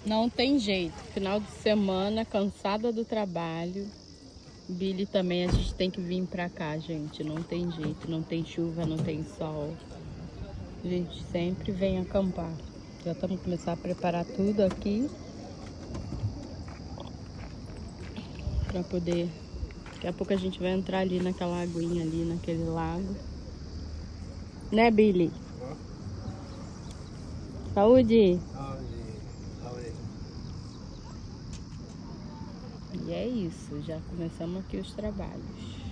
Não tem jeito. Final de semana, cansada do trabalho. Billy também, a gente tem que vir pra cá, gente. Não tem jeito. Não tem chuva, não tem sol. A gente sempre vem acampar. Já estamos começando a preparar tudo aqui. Pra poder... Daqui a pouco a gente vai entrar ali naquela aguinha ali, naquele lago. Né, Billy? Saúde! E é isso, já começamos aqui os trabalhos.